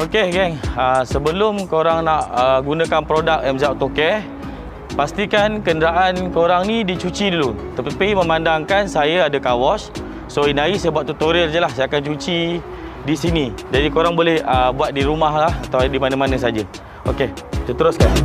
Okey geng, sebelum korang nak gunakan produk MZ Autocare, pastikan kenderaan korang ni dicuci dulu. Tapi memandangkan saya ada car wash, so ini hari saya buat tutorial je lah. Saya akan cuci di sini. Jadi korang boleh buat di rumah lah atau di mana-mana saja. Okey, kita teruskan.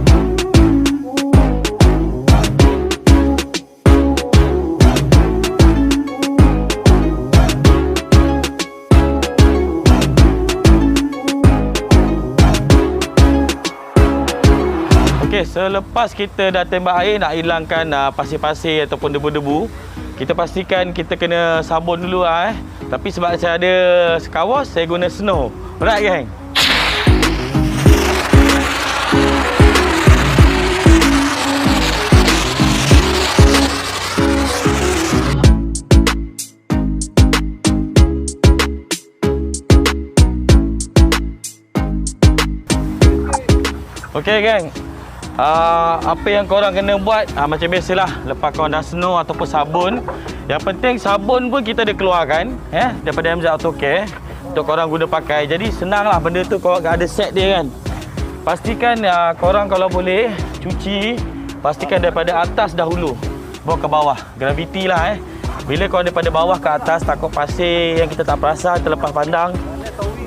Okey, selepas kita dah tembak air nak hilangkan pasir-pasir ataupun debu-debu, kita pastikan kita kena sabun dulu Tapi sebab saya ada car wash, saya guna snow. Alright geng. Okey geng. Apa yang korang kena buat macam biasalah, lepas korang dah snow ataupun sabun. Yang penting sabun pun kita ada keluarkan daripada MZ Autocare untuk korang guna pakai. Jadi senanglah benda tu, korang ada set dia kan. Pastikan korang kalau boleh cuci, pastikan daripada atas dahulu bawa ke bawah. Graviti lah Bila korang daripada bawah ke atas, takut pasir yang kita tak perasan terlepas pandang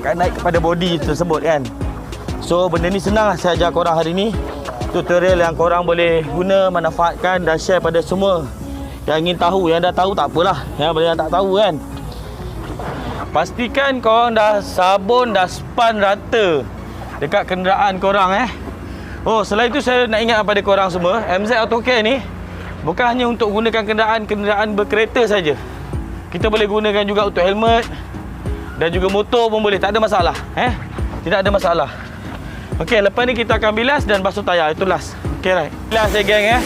kan naik kepada body tersebut kan. So benda ni senang lah saya ajar korang hari ni. Tutorial yang korang boleh guna, manfaatkan dan share pada semua yang ingin tahu. Yang dah tahu tak apalah, yang tak tahu kan. Pastikan korang dah sabun, dah span rata dekat kenderaan korang Oh, selain itu saya nak ingat kepada korang semua, MZ Autocare ni bukan hanya untuk gunakan kenderaan berkereta saja. Kita boleh gunakan juga untuk helmet dan juga motor pun boleh, tak ada masalah Tidak ada masalah. Okey, lepas ni kita akan bilas dan basuh tayar. Itu last. Okey, right. Bilas geng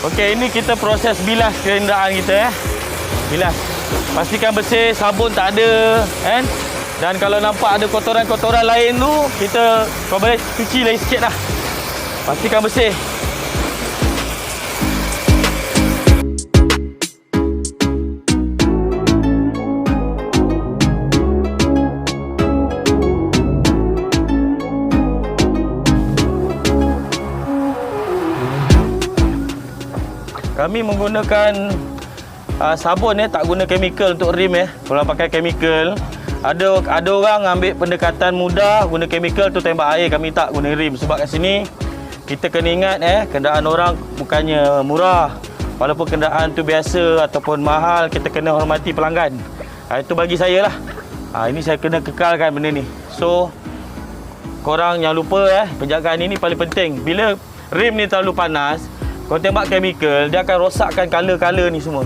Okey, ini kita proses bilas kenderaan kita Bilas. Pastikan bersih, sabun tak ada kan. Dan kalau nampak ada kotoran-kotoran lain tu, kau boleh cuci lagi sikit lah. Pastikan bersih. Kami menggunakan sabun tak guna chemical untuk rim Kalau pakai chemical, ada orang ambil pendekatan mudah guna chemical tu tembak air, kami tak guna rim. Sebab kat sini kita kena ingat kenderaan orang bukannya murah. Walaupun kenderaan tu biasa ataupun mahal, kita kena hormati pelanggan. Itu bagi saya lah. Ini saya kena kekalkan benda ni. So korang jangan lupa penjagaan ini paling penting. Bila rim ni terlalu panas, kau tembak chemical, dia akan rosakkan color-color ni semua.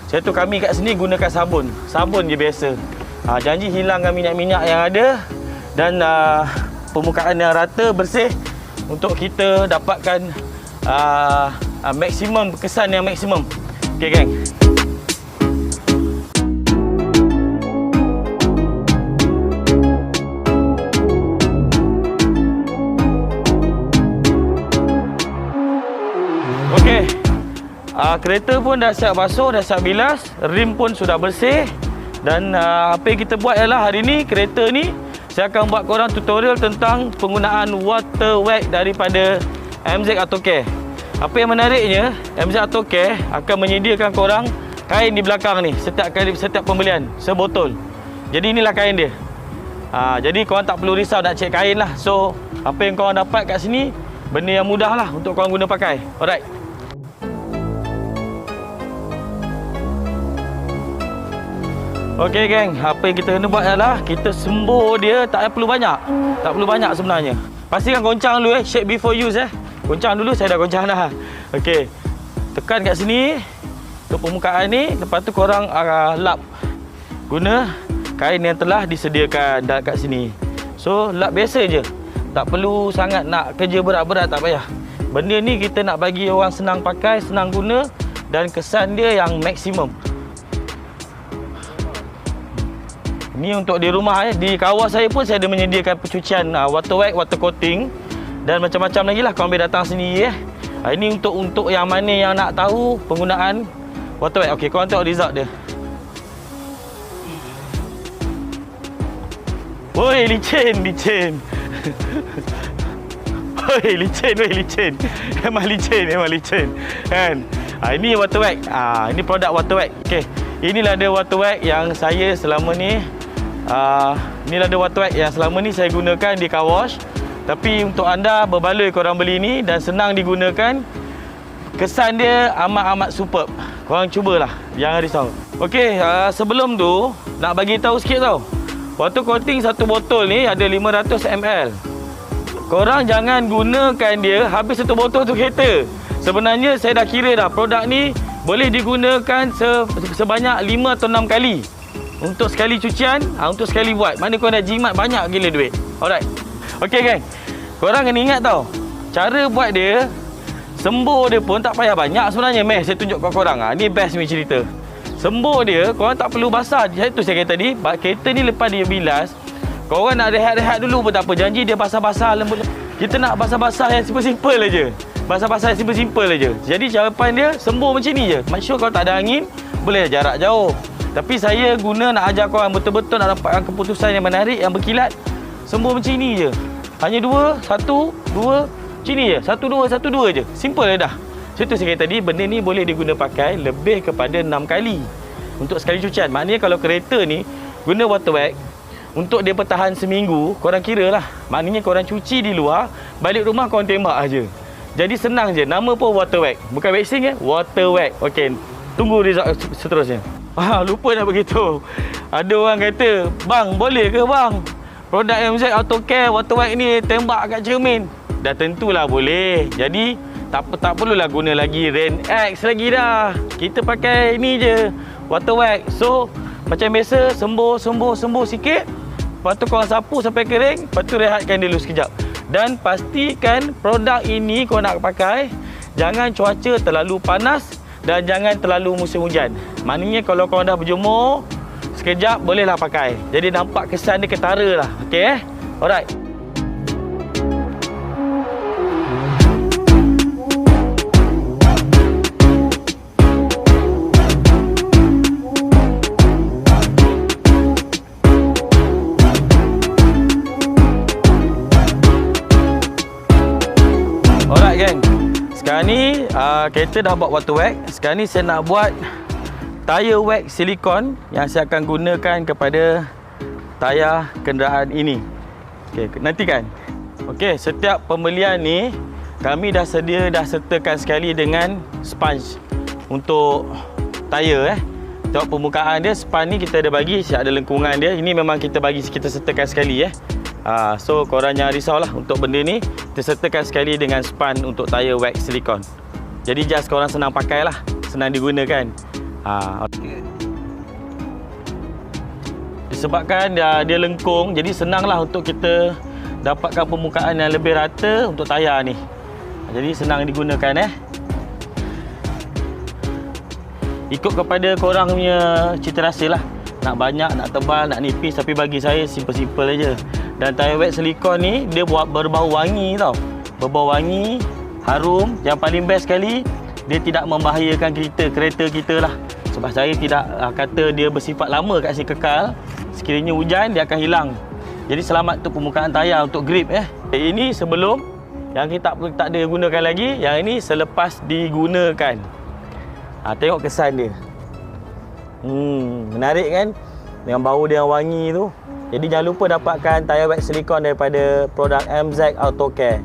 Sebab tu kami kat sini gunakan sabun. Sabun je biasa. Janji hilangkan minyak-minyak yang ada dan permukaan yang rata, bersih untuk kita dapatkan maksimum, kesan yang maksimum. Okey geng. Kereta pun dah siap basuh, dah siap bilas. Rim pun sudah bersih. Dan apa yang kita buat ialah hari ni, kereta ni saya akan buat korang tutorial tentang penggunaan water wag daripada MZ Autocare. Apa yang menariknya, MZ Autocare akan menyediakan korang kain di belakang ni setiap pembelian, sebotol. Jadi inilah kain dia. Jadi korang tak perlu risau nak cek kain lah. So apa yang korang dapat kat sini, benda yang mudah lah untuk korang guna pakai. Alright. Okey geng, apa yang kita kena buat adalah kita sembur dia, tak perlu banyak. Tak perlu banyak sebenarnya. Pastikan goncang dulu shake before use Goncang dulu, saya dah goncang dah. Okey. Tekan kat sini untuk permukaan ni, lepas tu korang lap guna kain yang telah disediakan kat sini. So lap biasa je. Tak perlu sangat nak kerja berat-berat, tak payah. Benda ni kita nak bagi orang senang pakai, senang guna dan kesan dia yang maksimum. Ni untuk di rumah di kawah saya pun saya ada menyediakan pencucian water wag, water coating dan macam-macam lagi lah. Korang boleh datang sini Ini untuk yang mana yang nak tahu penggunaan water wag. Okey, korang tengok result dia. Woi, licin. Woi, licin. Memang licin. Kan? Ini water wag. Ini produk water wag. Okey. Inilah dia water wag yang saya selama ni inilah dia water wag yang selama ni saya gunakan di car wash. Tapi untuk anda berbaloi korang beli ni dan senang digunakan, kesan dia amat-amat superb. Korang cubalah, jangan risau. Okey, sebelum tu nak bagi tahu sikit tau. Water coating satu botol ni ada 500 ml. Korang jangan gunakan dia habis satu botol tu kereta. Sebenarnya saya dah kira dah, produk ni boleh digunakan sebanyak 5 atau 6 kali. Untuk sekali cucian, untuk sekali buat. Mana korang dah jimat banyak gila duit. Alright. Okey geng. Korang kena ingat tau, cara buat dia, sembur dia pun tak payah banyak sebenarnya. Saya tunjuk kat korang. Ni best punya cerita. Sembur dia, korang tak perlu basah. Itu saya kata tadi, kereta ni lepas dia bilas, korang nak rehat-rehat dulu pun tak apa. Janji dia basah-basah lembut. Kita nak basah-basah yang simple-simple aja. Basah-basah yang simple-simple aja. Jadi jawapan dia sembur macam ni je. Make sure kalau tak ada angin, boleh jarak jauh. Tapi saya guna nak ajar korang betul-betul nak dapatkan keputusan yang menarik, yang berkilat. Sembur macam ni je. Hanya 2, 1, 2, macam ni je. 1, 2, 1, 2 je. Simple je dah. Contoh saya kata tadi, benda ni boleh diguna pakai lebih kepada 6 kali untuk sekali cucian. Maknanya kalau kereta ni guna water wag, untuk dia bertahan seminggu, korang kira lah. Maknanya korang cuci di luar, balik rumah korang tembak aja. Jadi senang je. Nama pun water wag. Bukan waxing water wag. Okey, tunggu result seterusnya. Lupa nak begitu. Ada orang kata, "Bang, boleh ke bang? Produk MZ Autocare water wag ni tembak kat cermin." Dah tentulah boleh. Jadi tak perlulah guna lagi Rain X lagi dah. Kita pakai ni je, water wag. So macam biasa, sembur sikit. Lepas tu korang sapu sampai kering. Lepas tu rehatkan dulu sekejap. Dan pastikan produk ini korang nak pakai, jangan cuaca terlalu panas dan jangan terlalu musim hujan. Maknanya kalau korang dah berjemur sekejap, bolehlah pakai. Jadi nampak kesan dia ketara lah. Okey Alright. Alright geng. Sekarang ni kereta dah buat water wag. Sekarang ni saya nak buat tire wag silikon yang saya akan gunakan kepada tayar kenderaan ini. Okey, nantikan. Okey, setiap pembelian ni kami dah sertakan sekali dengan sponge untuk tayar Tengok permukaan dia, span ni kita ada bagi, ada lengkungan dia. Ini memang kita sertakan sekali So korang jangan risaulah untuk benda ni. Kita sertakan sekali dengan span untuk tire wag silikon. Jadi just korang senang pakai lah, senang digunakan. Disebabkan dia lengkung, jadi senanglah untuk kita dapatkan permukaan yang lebih rata untuk tayar ni. Jadi senang digunakan Ikut kepada korang punya cita rasa lah. Nak banyak, nak tebal, nak nipis. Tapi bagi saya simple-simple aja. Dan tire wag silikon ni dia buat berbau wangi tau. Berbau wangi, harum. Yang paling best sekali, dia tidak membahayakan kereta kita lah. Sebab saya tidak kata dia bersifat lama kat sini kekal. Sekiranya hujan dia akan hilang. Jadi selamat untuk permukaan tayar, untuk grip Ini sebelum, yang kita tak ada gunakan lagi. Yang ini selepas digunakan. Tengok kesan dia. Menarik kan? Dengan bau dia yang wangi tu. Jadi jangan lupa dapatkan tayar wax silikon daripada produk MZ Auto Care.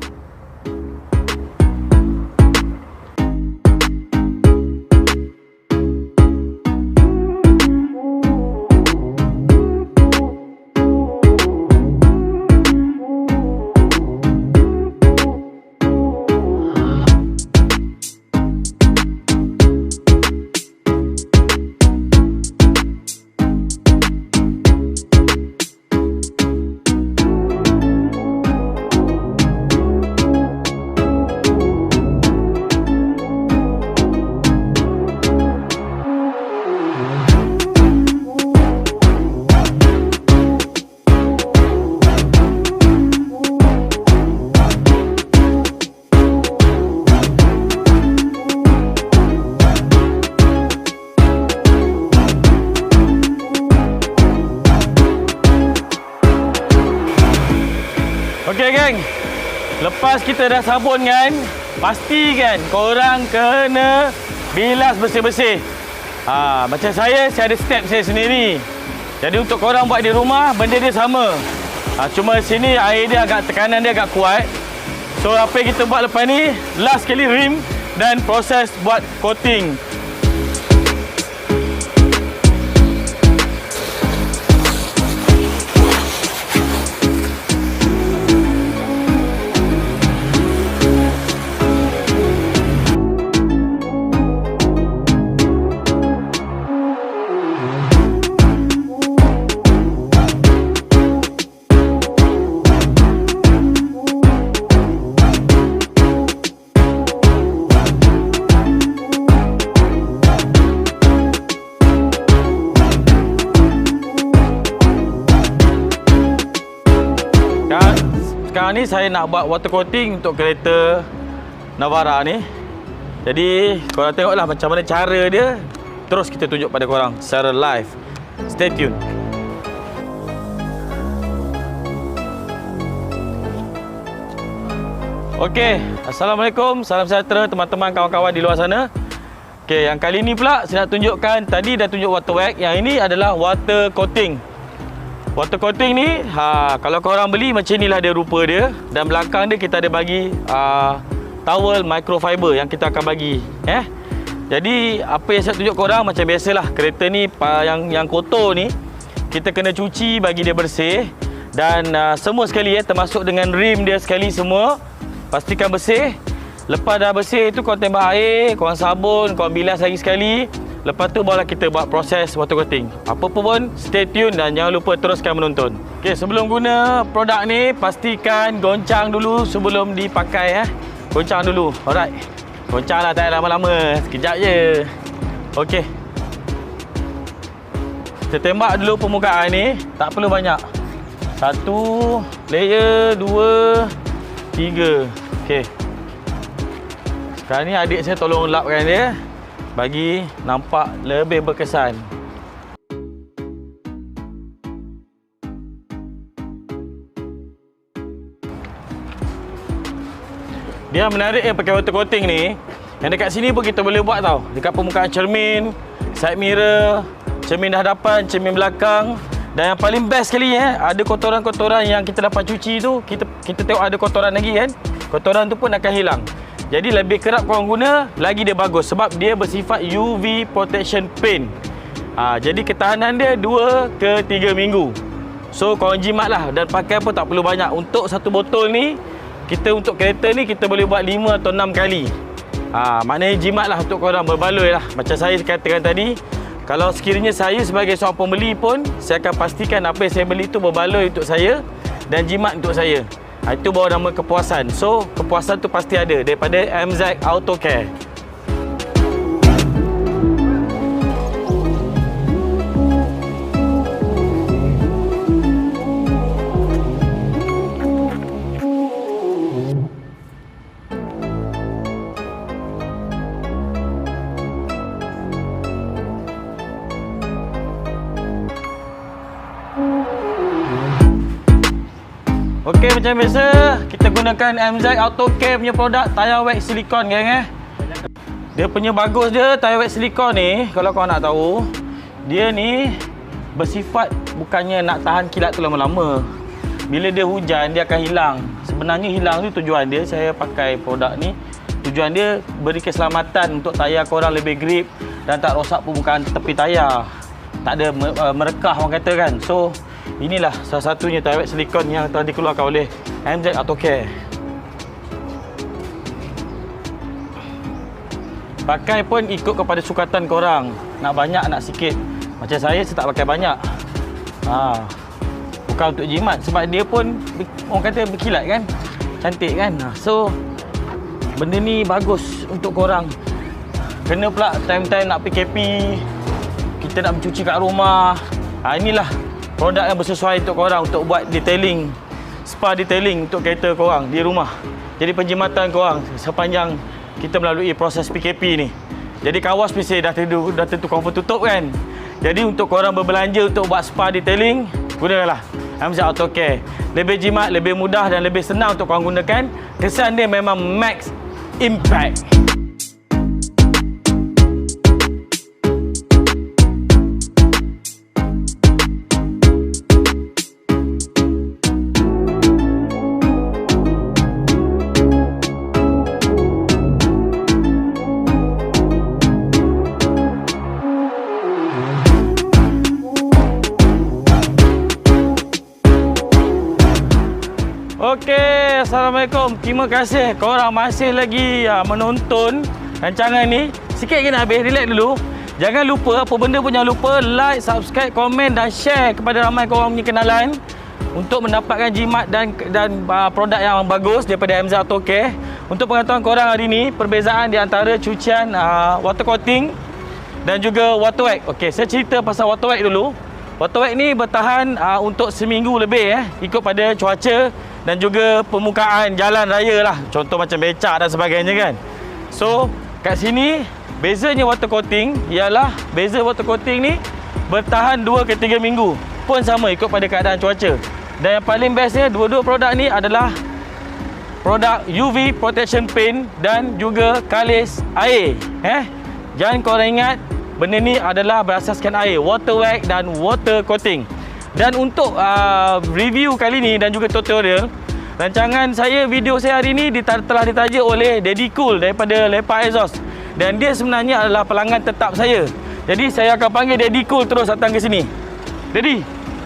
Okey geng, lepas kita dah sabun kan, pastikan korang kena bilas bersih-bersih. Macam saya ada step saya sendiri. Jadi untuk korang buat di rumah, benda dia sama. Cuma sini air dia tekanan dia agak kuat. So apa yang kita buat lepas ni, last sekali rim dan proses buat coating. Sekarang ni saya nak buat water coating untuk kereta Navara ni. Jadi korang tengoklah macam mana cara dia. Terus kita tunjuk pada korang secara live. Stay tune. Okey, Assalamualaikum, salam sejahtera teman-teman, kawan-kawan di luar sana. Okey, yang kali ni pula saya nak tunjukkan, tadi dah tunjuk water wax, yang ini adalah water coating. Water coating ni, kalau korang beli macam inilah dia rupa dia. Dan belakang dia kita ada bagi towel microfiber yang kita akan bagi. Jadi apa yang saya tunjuk korang macam biasalah, kereta ni yang kotor ni kita kena cuci bagi dia bersih. Dan semua sekali termasuk dengan rim dia sekali semua. Pastikan bersih. Lepas dah bersih itu korang tembak air, korang sabun, korang bilas lagi sekali. Lepas tu barulah kita buat proses water coating. Apa pun stay tune dan jangan lupa teruskan menonton. Okey, sebelum guna produk ni pastikan goncang dulu sebelum dipakai Goncang dulu. Alright. Goncanglah, tak payah lama-lama. Sekejap je. Okey. Kita tembak dulu permukaan ni, tak perlu banyak. 1 layer, 2, 3. Okey. Sekarang ni adik saya tolong lapkan dia bagi nampak lebih berkesan. Dia menarik pakai water coating ni. Yang dekat sini pun kita boleh buat tau. Dekat permukaan cermin, side mirror, cermin hadapan, cermin belakang. Dan yang paling best sekali ada kotoran-kotoran yang kita dapat cuci tu, kita tengok ada kotoran lagi kan. Kotoran tu pun akan hilang. Jadi lebih kerap korang guna, lagi dia bagus sebab dia bersifat UV protection paint. Jadi ketahanan dia 2 ke 3 minggu. So korang jimatlah dan pakai pun tak perlu banyak. Untuk satu botol ni, untuk kereta ni kita boleh buat 5 atau 6 kali. Maknanya jimatlah untuk korang, berbaloi lah. Macam saya katakan tadi, kalau sekiranya saya sebagai seorang pembeli pun, saya akan pastikan apa yang saya beli tu berbaloi untuk saya dan jimat untuk saya. Itu bawa nama kepuasan. So, kepuasan tu pasti ada daripada MZ Auto Care. macam biasa, kita gunakan MZ Autocare punya produk tayar wax silikon geng Dia punya bagus dia tayar wax silikon ni, kalau kau nak tahu, dia ni bersifat bukannya nak tahan kilat tu lama-lama. Bila dia hujan dia akan hilang. Sebenarnya hilang tu tujuan dia saya pakai produk ni. Tujuan dia beri keselamatan untuk tayar korang lebih grip dan tak rosak permukaan tepi tayar. Tak ada merekah orang kata kan. So inilah salah satunya tayar wax silikon yang telah dikeluarkan oleh MZ Autocare. Pakai pun ikut kepada sukatan korang. Nak banyak, nak sikit. Macam saya tak pakai banyak. Bukan untuk jimat. Sebab dia pun, orang kata berkilat kan. Cantik kan. So, benda ni bagus untuk korang. Kena pula time-time nak PKP. Kita nak mencuci kat rumah. Inilah produk yang bersesuai untuk korang. Untuk buat detailing. Spa detailing untuk kereta korang di rumah. Jadi penjimatan korang sepanjang kita melalui proses PKP ni. Jadi kawas mesti dah tentu confirm tutup kan. Jadi untuk korang berbelanja untuk buat spa detailing, gunakanlah MZ Autocare. Lebih jimat, lebih mudah dan lebih senang untuk korang gunakan. Kesan dia memang max impact. Okey, Assalamualaikum. Terima kasih korang masih lagi menonton rancangan ni. Sikit lagi nak habis, relax dulu. Jangan lupa, apa benda pun jangan lupa like, subscribe, komen dan share kepada ramai korang punya kenalan untuk mendapatkan jimat dan produk yang bagus daripada MZ Autocare. Untuk pengetahuan korang hari ni, perbezaan di antara cucian water coating dan juga water wax. Okey, saya cerita pasal water wax dulu. Water wax ni bertahan untuk seminggu lebih ikut pada cuaca dan juga permukaan jalan raya lah. Contoh macam becak dan sebagainya kan. So, kat sini bezanya water coating ialah beza water coating ni bertahan 2 ke 3 minggu. Pun sama ikut pada keadaan cuaca. Dan yang paling bestnya dua-dua produk ni adalah produk UV protection paint dan juga kalis air. Jangan korang ingat benda ni adalah berasaskan air, water wax dan water coating. Dan untuk review kali ni dan juga tutorial, rancangan saya, video saya hari ni telah ditaja oleh Daddy Cool daripada Lepak Exhaust. Dan dia sebenarnya adalah pelanggan tetap saya. Jadi saya akan panggil Daddy Cool terus datang ke sini. Daddy,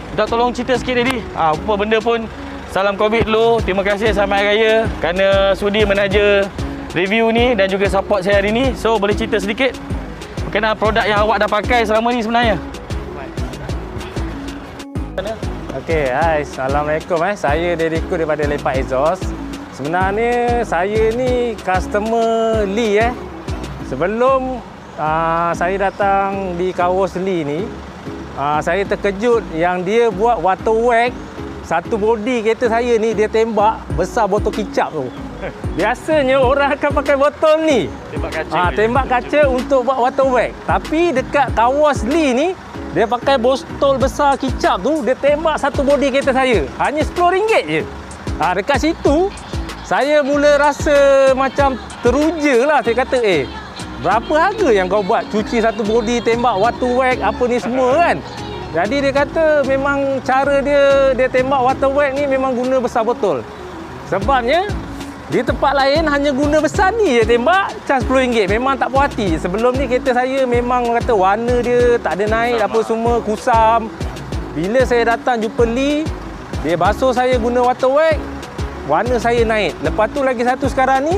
minta tolong cerita sikit Daddy. Apa benda pun, salam Covid dulu. Terima kasih selamat hari raya kerana sudi menaja review ni dan juga support saya hari ni. So boleh cerita sedikit berkenaan produk yang awak dah pakai selama ni sebenarnya? Okey, hai, Assalamualaikum. Saya Daddy Cool daripada Lepak Exhaust. Sebenarnya saya ni customer Lee Sebelum saya datang di kawas Lee ni, saya terkejut yang dia buat water wax. Satu body kereta saya ni dia tembak besar botol kicap tu. Biasanya orang akan pakai botol ni, tembak kaca untuk buat water wax. Tapi dekat kawas Lee ni, dia pakai botol besar kicap tu, dia tembak satu body kereta saya. Hanya RM10 je. Dekat situ, saya mula rasa macam teruja lah. Saya kata, berapa harga yang kau buat cuci satu body, tembak water wax, apa ni semua kan? Jadi dia kata memang cara dia tembak water wax ni memang guna besar botol. Sebabnya, di tempat lain hanya guna besar ni je tembak, cas RM10. Memang tak puas hati. Sebelum ni kereta saya memang kata warna dia tak ada naik, apa semua kusam. Bila saya datang jumpa Lee, dia basuh saya guna water wax, warna saya naik. Lepas tu lagi satu sekarang ni,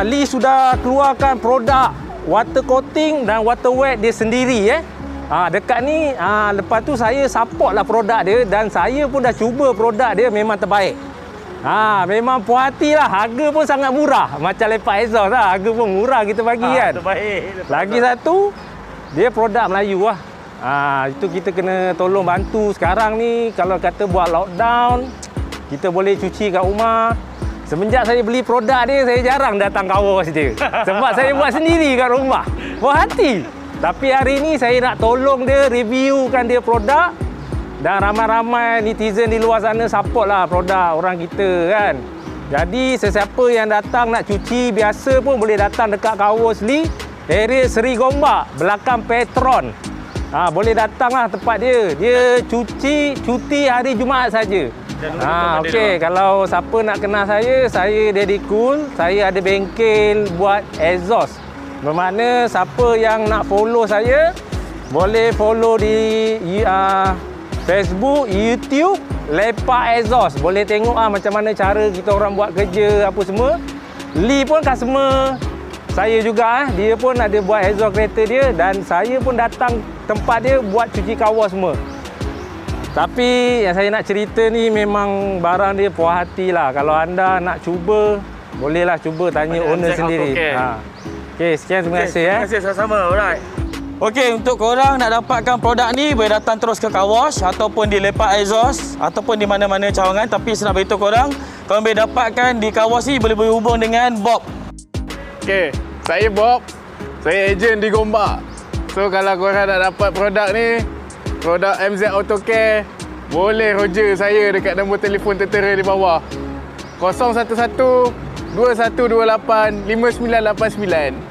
Lee sudah keluarkan produk water coating dan water wax dia sendiri dekat ni, lepas tu saya support lah produk dia dan saya pun dah cuba produk dia, memang terbaik. Memang puas hati lah. Harga pun sangat murah. Macam Lepak Exhaust lah, harga pun murah kita bagi kan. Terbaik. Lagi satu, dia produk Melayu lah. Itu kita kena tolong bantu. Sekarang ni kalau kata buat lockdown, kita boleh cuci kat rumah. Semenjak saya beli produk dia, saya jarang datang kawas dia. Sebab saya buat sendiri kat rumah. Puas hati. Tapi hari ni saya nak tolong dia, reviewkan dia produk. Dan ramai-ramai netizen di luar sana support lah produk orang kita kan. Jadi sesiapa yang datang nak cuci biasa pun boleh datang dekat Kawas Lee, area Seri Gombak, belakang Petron. Boleh datang lah tempat dia. Dia cuti hari Jumaat saja. Okey, kalau siapa nak kenal saya Daddy Cool. Saya ada bengkel buat exhaust. Bermakna siapa yang nak follow saya, boleh follow di Facebook, YouTube, Lepak Exhaust. Boleh tengok macam mana cara kita orang buat kerja apa semua. Lee pun customer saya juga. Dia pun ada buat exhaust kereta dia dan saya pun datang tempat dia buat cuci kawal semua. Tapi yang saya nak cerita ni memang barang dia puas hati lah. Kalau anda nak cuba, bolehlah cuba tanya owner sendiri. Okey, sekian, terima kasih. Terima kasih sama-sama. Alright. Okey, untuk korang nak dapatkan produk ni, boleh datang terus ke Kawash ataupun di Lepak Exhaust ataupun di mana-mana cawangan. Tapi saya nak beritahu korang boleh dapatkan di Kawash ni, boleh berhubung dengan Bob. Okey, saya Bob. Saya ejen di Gombak. So kalau korang nak dapat produk ni, produk MZ Auto Care, boleh roger saya dekat nombor telefon tertera di bawah. 011 2128 5989.